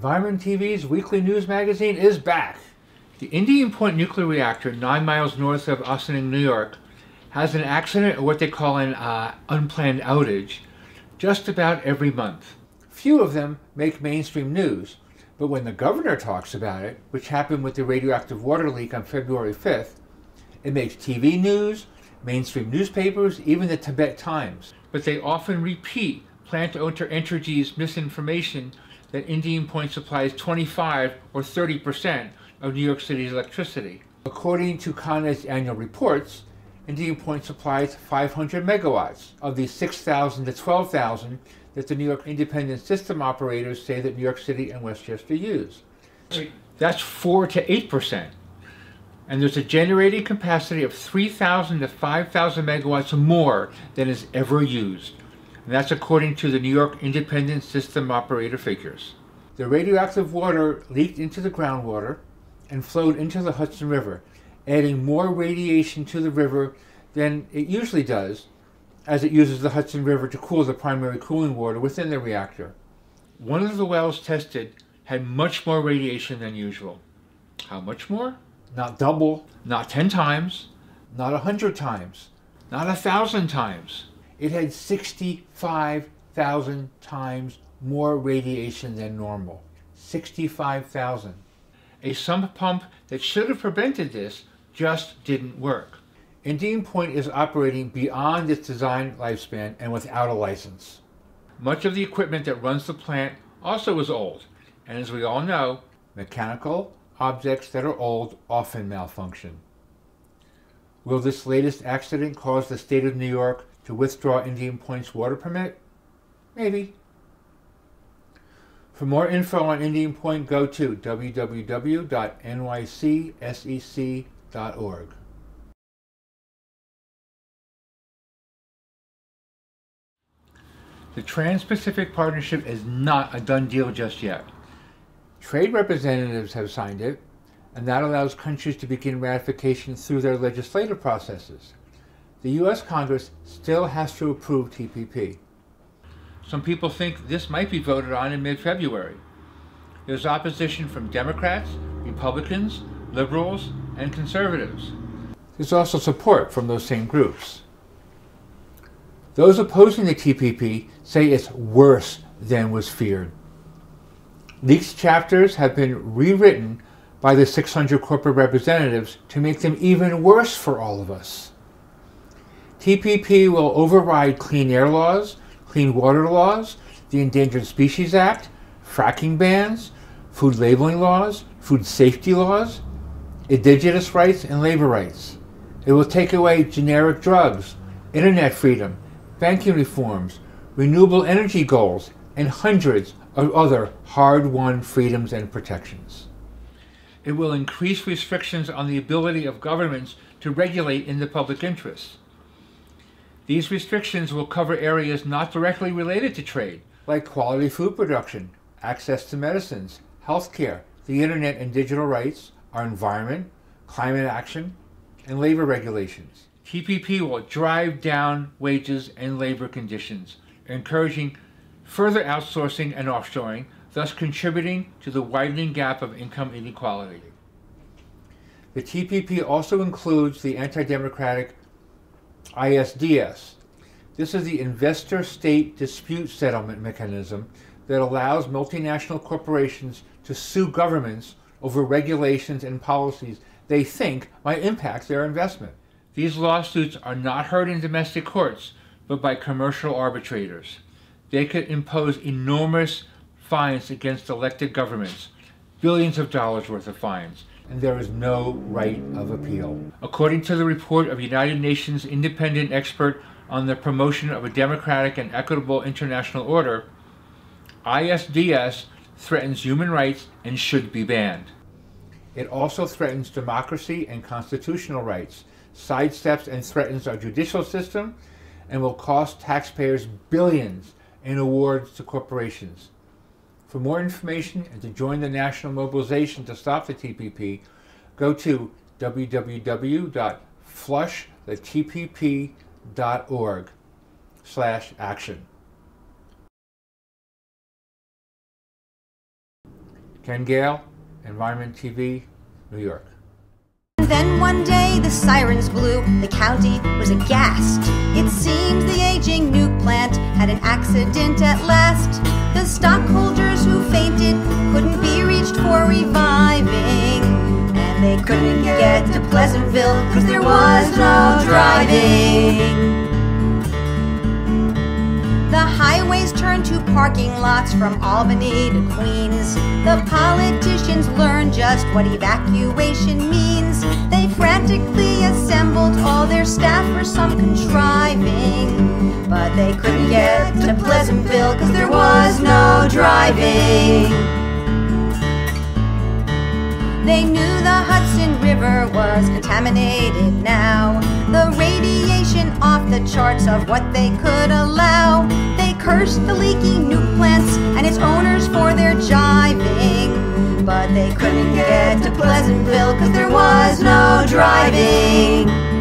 Environment TV's weekly news magazine is back. The Indian Point nuclear reactor, 9 miles north of Ossining, New York, has an accident, or what they call an unplanned outage, just about every month. Few of them make mainstream news, but when the governor talks about it, which happened with the radioactive water leak on February 5th, it makes TV news, mainstream newspapers, even the Tibet Times. But they often repeat Plant Entergy's misinformation that Indian Point supplies 25 or 30% of New York City's electricity. According to Con Ed's annual reports, Indian Point supplies 500 megawatts of the 6,000 to 12,000 that the New York independent system operators say that New York City and Westchester use. That's 4 to 8%. And there's a generating capacity of 3,000 to 5,000 megawatts more than is ever used. And that's according to the New York independent system operator figures. The radioactive water leaked into the groundwater and flowed into the Hudson River, adding more radiation to the river than it usually does, as it uses the Hudson River to cool the primary cooling water within the reactor. One of the wells tested had much more radiation than usual. How much more? Not double, not 10 times, not 100 times, not 1,000 times. It had 65,000 times more radiation than normal. 65,000. A sump pump that should have prevented this just didn't work. Indian Point is operating beyond its design lifespan and without a license. Much of the equipment that runs the plant also is old, and as we all know, mechanical objects that are old often malfunction. Will this latest accident cause the state of New York to withdraw Indian Point's water permit? Maybe. For more info on Indian Point, go to www.nycsec.org. The Trans-Pacific Partnership is not a done deal just yet. Trade representatives have signed it, and that allows countries to begin ratification through their legislative processes. The U.S. Congress still has to approve TPP. Some people think this might be voted on in mid-February. There's opposition from Democrats, Republicans, liberals, and conservatives. There's also support from those same groups. Those opposing the TPP say it's worse than was feared. Leaked chapters have been rewritten by the 600 corporate representatives to make them even worse for all of us. TPP will override clean air laws, clean water laws, the Endangered Species Act, fracking bans, food labeling laws, food safety laws, indigenous rights, and labor rights. It will take away generic drugs, internet freedom, banking reforms, renewable energy goals, and hundreds of other hard-won freedoms and protections. It will increase restrictions on the ability of governments to regulate in the public interest. These restrictions will cover areas not directly related to trade, like quality food production, access to medicines, healthcare, the internet and digital rights, our environment, climate action, and labor regulations. TPP will drive down wages and labor conditions, encouraging further outsourcing and offshoring, thus contributing to the widening gap of income inequality. The TPP also includes the anti-democratic ISDS. This is the investor-state dispute settlement mechanism that allows multinational corporations to sue governments over regulations and policies they think might impact their investment. These lawsuits are not heard in domestic courts, but by commercial arbitrators. They could impose enormous fines against elected governments, billions of dollars worth of fines, and there is no right of appeal. According to the report of United Nations independent expert on the promotion of a democratic and equitable international order, ISDS threatens human rights and should be banned. It also threatens democracy and constitutional rights, sidesteps and threatens our judicial system, and will cost taxpayers billions in awards to corporations. For more information and to join the national mobilization to stop the TPP, go to www.flushthetpp.org/action. Ken Gale, Environment TV, New York. Then one day the sirens blew, the county was aghast. It seems the aging nuke plant had an accident at last. The stockholders who fainted couldn't be reached for reviving, and they couldn't get to Pleasantville because there was no driving. The highways turned to parking lots from Albany to Queens. The politicians learned just what evacuation means. They frantically assembled all their staff for some contriving, but they couldn't get to Pleasantville because there was no driving. They knew the Hudson River was contaminated now. The radiation off the charts of what they could allow. They cursed the leaky nuke plants and its owners for their jiving, but they couldn't get to Pleasantville because there was no driving.